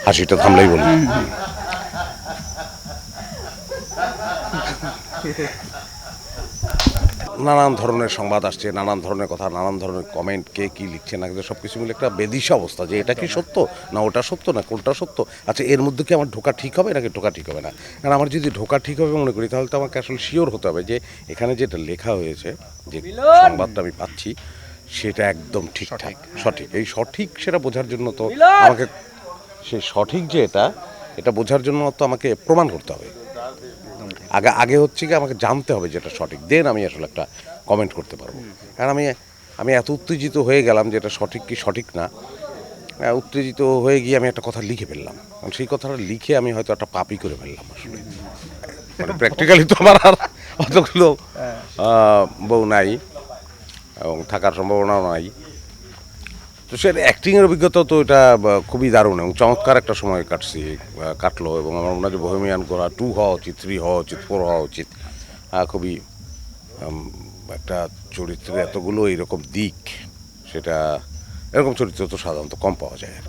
হাসিটা থামলেই বলি। নানান ধরনের সংবাদ আসছে, নানান ধরনের কথা, নানান ধরনের কমেন্ট, কে কী লিখছে না লিখছে সব কিছু মিলে একটা বেদিশা অবস্থা যে এটা কি সত্য না ওটা সত্য না কোনটা সত্য। আচ্ছা, এর মধ্যে কি আমার ঢোকা ঠিক হবে নাকি ঢোকা ঠিক হবে না? কারণ আমার যদি ঢোকা ঠিক হবে মনে করি তাহলে তো আমাকে আসলে শিওর হতে হবে যে এখানে যেটা লেখা হয়েছে, যে সংবাদটা আমি পাচ্ছি সেটা একদম ঠিকঠাক সঠিক। এই সঠিক সেটা বোঝার জন্য তো আমাকে সেই সঠিক যে এটা বোঝার জন্য তো আমাকে প্রমাণ করতে হবে। আগে আগে হচ্ছে কি আমাকে জানতে হবে যেটা সঠিক, দেন আমি আসলে একটা কমেন্ট করতে পারবো। কারণ আমি আমি এত উত্তেজিত হয়ে গেলাম যে এটা সঠিক কি সঠিক না, উত্তেজিত হয়ে গিয়ে আমি একটা কথা লিখে ফেললাম। কারণ সেই কথাটা লিখে আমি হয়তো একটা পাপই করে ফেললাম আসলে। মানে প্র্যাকটিক্যালি তো আমার আর অতগুলো বউ নাই এবং থাকার সম্ভাবনাও নাই। তো সে অ্যাক্টিংয়ের অভিজ্ঞতা তো এটা খুবই দারুণ এবং চমৎকার একটা সময় কাটলো এবং আমার মনে হয় যে বোহেমিয়ান গোরা 2 হওয়া উচিত, 3 হওয়া উচিত, 4 হওয়া উচিত। খুবই একটা চরিত্রে এতগুলো এরকম দিক, সেটা এরকম চরিত্র তো সাধারণত কম পাওয়া যায় আর কি।